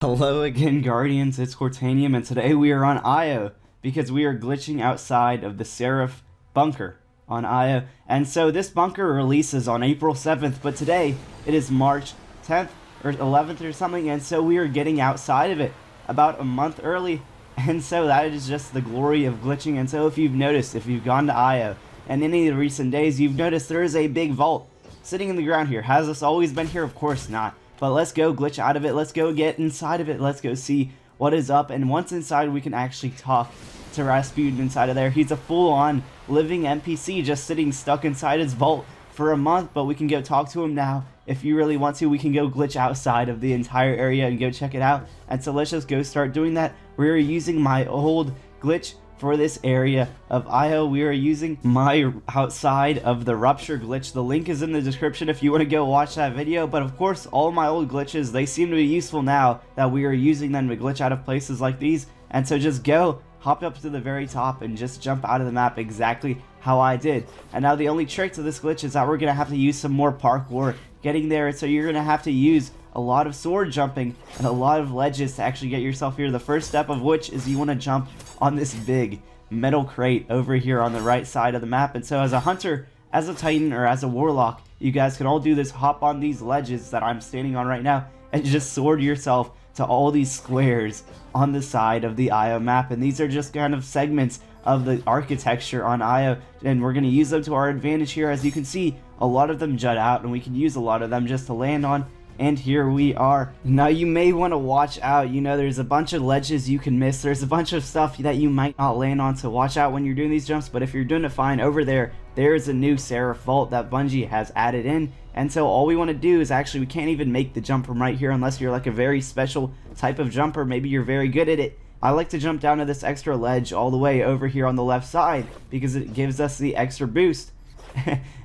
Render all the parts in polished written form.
Hello again, Guardians, it's Cortanium, and today we are on Io, because we are glitching outside of the Seraph Bunker on Io. And so this bunker releases on April 7th, but today it is March 10th or 11th or something, and so we are getting outside of it about a month early, and so that is just the glory of glitching. And so if you've noticed, if you've gone to Io, and any of the recent days, you've noticed there is a big vault sitting in the ground here. Has this always been here? Of course not. But let's go glitch out of it, let's go get inside of it, let's go see what is up, and once inside we can actually talk to Rasputin inside of there. He's a full-on living NPC just sitting stuck inside his vault for a month, but we can go talk to him now. If you really want to, we can go glitch outside of the entire area and go check it out. And so let's just go start doing that. We're using my old glitch for this area of Io. We are using my outside of the rupture glitch. The link is in the description if you want to go watch that video. But of course, all my old glitches, they seem to be useful now that we are using them to glitch out of places like these. And so just go hop up to the very top and just jump out of the map exactly how I did. And now the only trick to this glitch is that we're gonna have to use some more parkour getting there. So you're gonna have to use a lot of sword jumping and a lot of ledges to actually get yourself here. The first step of which is you want to jump on this big metal crate over here on the right side of the map. And so as a hunter, as a titan, or as a warlock, you guys can all do this. Hop on these ledges that I'm standing on right now and just sword yourself to all these squares on the side of the Io map. And these are just kind of segments of the architecture on Io, and we're going to use them to our advantage here. As you can see, a lot of them jut out and we can use a lot of them just to land on. And here we are. Now you may want to watch out, you know, there's a bunch of ledges you can miss, there's a bunch of stuff that you might not land on, so watch out when you're doing these jumps. But if you're doing it fine, over there, there's a new Seraph vault that Bungie has added in. And so all we want to do is actually, we can't even make the jump from right here unless you're like a very special type of jumper. Maybe you're very good at it. I like to jump down to this extra ledge all the way over here on the left side because it gives us the extra boost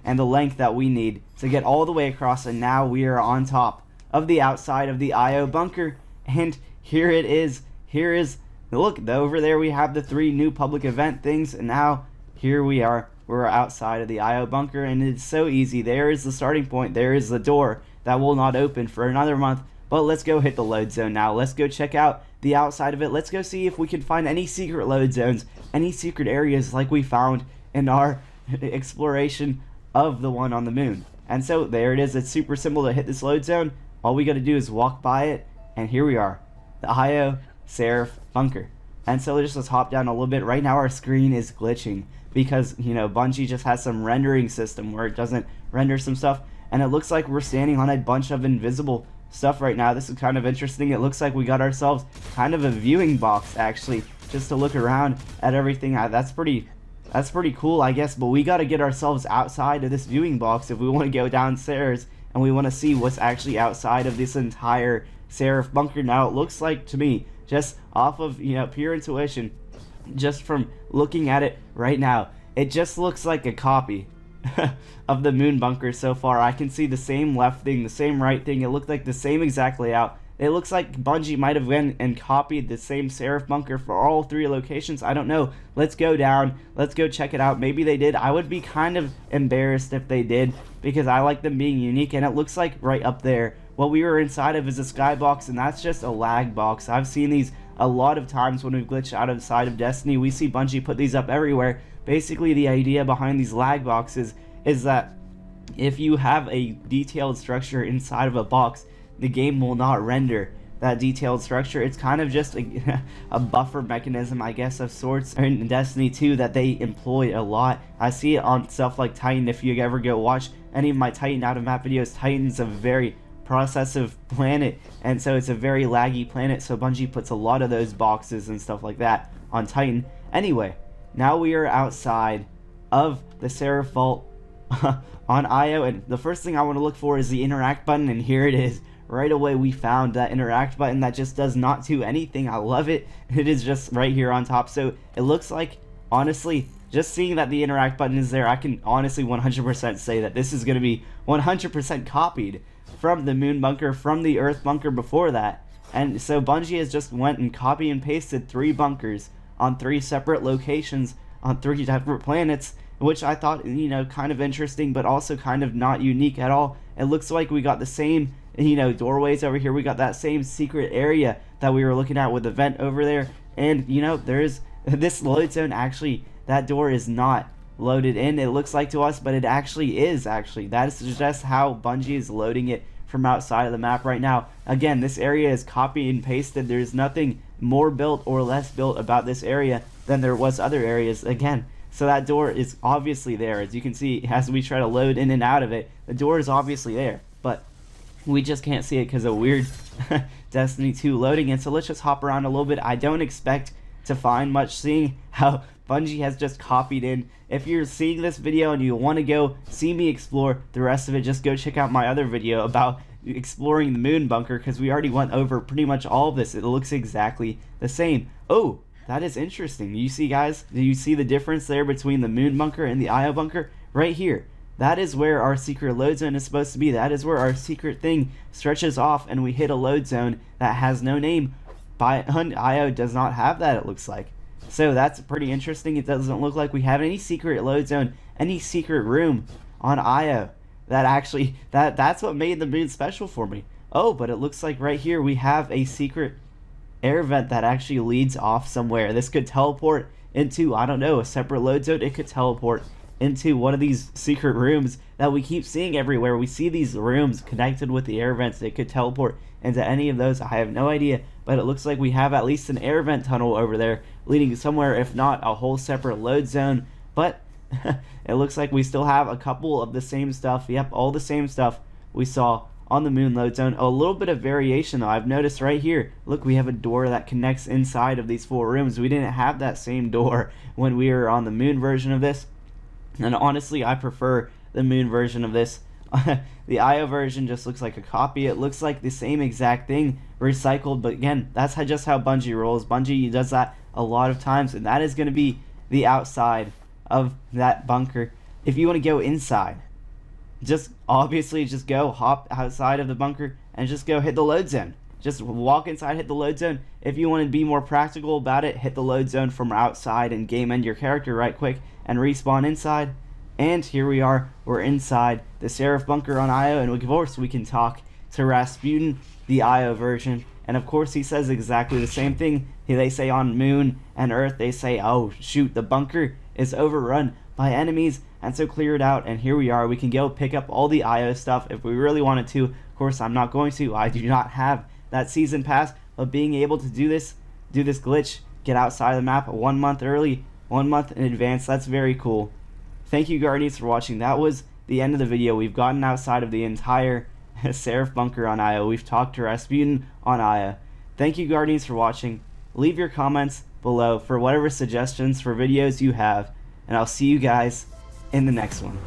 and the length that we need to get all the way across. And now we are on top of the outside of the Io bunker, and here it is. Here is, look, over there we have the 3 new public event things, and now here we are. We're outside of the Io bunker, and it's so easy. There is the starting point. There is the door that will not open for another month. But let's go hit the load zone now. Let's go check out the outside of it. Let's go see if we can find any secret load zones, any secret areas like we found in our exploration of the one on the moon. And so there it is. It's super simple to hit this load zone. All we gotta do is walk by it, and here we are, the Io Seraph Bunker. And so let's hop down a little bit. Right now our screen is glitching because, you know, Bungie just has some rendering system where it doesn't render some stuff, and it looks like we're standing on a bunch of invisible stuff right now. This is kind of interesting. It looks like we got ourselves kind of a viewing box, actually, just to look around at everything. That's pretty cool, I guess, but we gotta get ourselves outside of this viewing box if we want to go downstairs and we want to see what's actually outside of this entire Seraph bunker. Now it looks like to me, just off of, you know, pure intuition, just from looking at it right now, it just looks like a copy of the moon bunker so far. I can see the same left thing, the same right thing. It looked like the same exact layout. It looks like Bungie might have went and copied the same Seraph bunker for all 3 locations. I don't know. Let's go down. Let's go check it out. Maybe they did. I would be kind of embarrassed if they did because I like them being unique. And it looks like right up there, what we were inside of is a skybox, and that's just a lag box. I've seen these a lot of times when we've glitched out of side of Destiny. We see Bungie put these up everywhere. Basically, the idea behind these lag boxes is that if you have a detailed structure inside of a box, the game will not render that detailed structure. It's kind of just a buffer mechanism, I guess, of sorts in Destiny 2 that they employ a lot. I see it on stuff like Titan. If you ever go watch any of my Titan out of map videos, Titan's a very processive planet, and so it's a very laggy planet, so Bungie puts a lot of those boxes and stuff like that on Titan. Anyway, now we are outside of the Seraph Vault on Io, and the first thing I want to look for is the interact button, and here it is. Right away we found that interact button that just does not do anything. I love it. It is just right here on top. So it looks like, honestly, just seeing that the interact button is there, I can honestly 100% say that this is going to be 100% copied from the moon bunker, from the earth bunker before that. And so Bungie has just went and copy and pasted 3 bunkers on 3 separate locations on 3 separate planets, which I thought, you know, kind of interesting, but also kind of not unique at all. It looks like we got the same you know, doorways over here. We got that same secret area that we were looking at with the vent over there. And, you know, there's this load zone. Actually, that door is not loaded in, it looks like to us, but it actually is. That is just how Bungie is loading it from outside of the map right now. Again, this area is copy and pasted. There's nothing more built or less built about this area than there was other areas. Again, so that door is obviously there. As you can see, as we try to load in and out of it, the door is obviously there, but we just can't see it because of weird Destiny 2 loading. And so let's just hop around a little bit. I don't expect to find much, seeing how Bungie has just copied in. If you're seeing this video and you want to go see me explore the rest of it, just go check out my other video about exploring the moon bunker, because we already went over pretty much all of this. It looks exactly the same. Oh, that is interesting. You see, guys, do you see the difference there between the moon bunker and the IO bunker? Right here. That is where our secret load zone is supposed to be. That is where our secret thing stretches off, and we hit a load zone that has no name. IO does not have that, it looks like. So that's pretty interesting. It doesn't look like we have any secret load zone, any secret room on IO. That actually, that's what made the moon special for me. Oh, but it looks like right here we have a secret air vent that actually leads off somewhere. This could teleport into, I don't know, a separate load zone. It could teleport into one of these secret rooms that we keep seeing everywhere. We see these rooms connected with the air vents. It could teleport into any of those. I have no idea, but it looks like we have at least an air vent tunnel over there leading somewhere, if not a whole separate load zone. But it looks like we still have a couple of the same stuff. Yep, all the same stuff we saw on the moon load zone. A little bit of variation though. I've noticed right here, look, we have a door that connects inside of these 4 rooms. We didn't have that same door when we were on the moon version of this. And honestly, I prefer the moon version of this. The IO version just looks like a copy. It looks like the same exact thing recycled, but again, that's just how Bungie rolls. Bungie does that a lot of times, and that is going to be the outside of that bunker. If you want to go inside, just obviously just go hop outside of the bunker and just go hit the load zone. Just walk inside, hit the load zone. If you want to be more practical about it, hit the load zone from outside and game end your character right quick and respawn inside. And here we are, we're inside the Seraph Bunker on IO, and of course we can talk to Rasputin, the IO version, and of course he says exactly the same thing. They say on Moon and Earth, they say, oh shoot, the bunker is overrun by enemies, and so clear it out. And here we are, we can go pick up all the IO stuff if we really wanted to. Of course I'm not going to, I do not have that season pass, but being able to do this glitch, get outside of the map 1 month early, 1 month in advance, that's very cool. Thank you, Guardians, for watching. That was the end of the video. We've gotten outside of the entire Seraph Bunker on IO. We've talked to Rasputin on IO. Thank you, Guardians, for watching. Leave your comments below for whatever suggestions for videos you have, and I'll see you guys in the next one.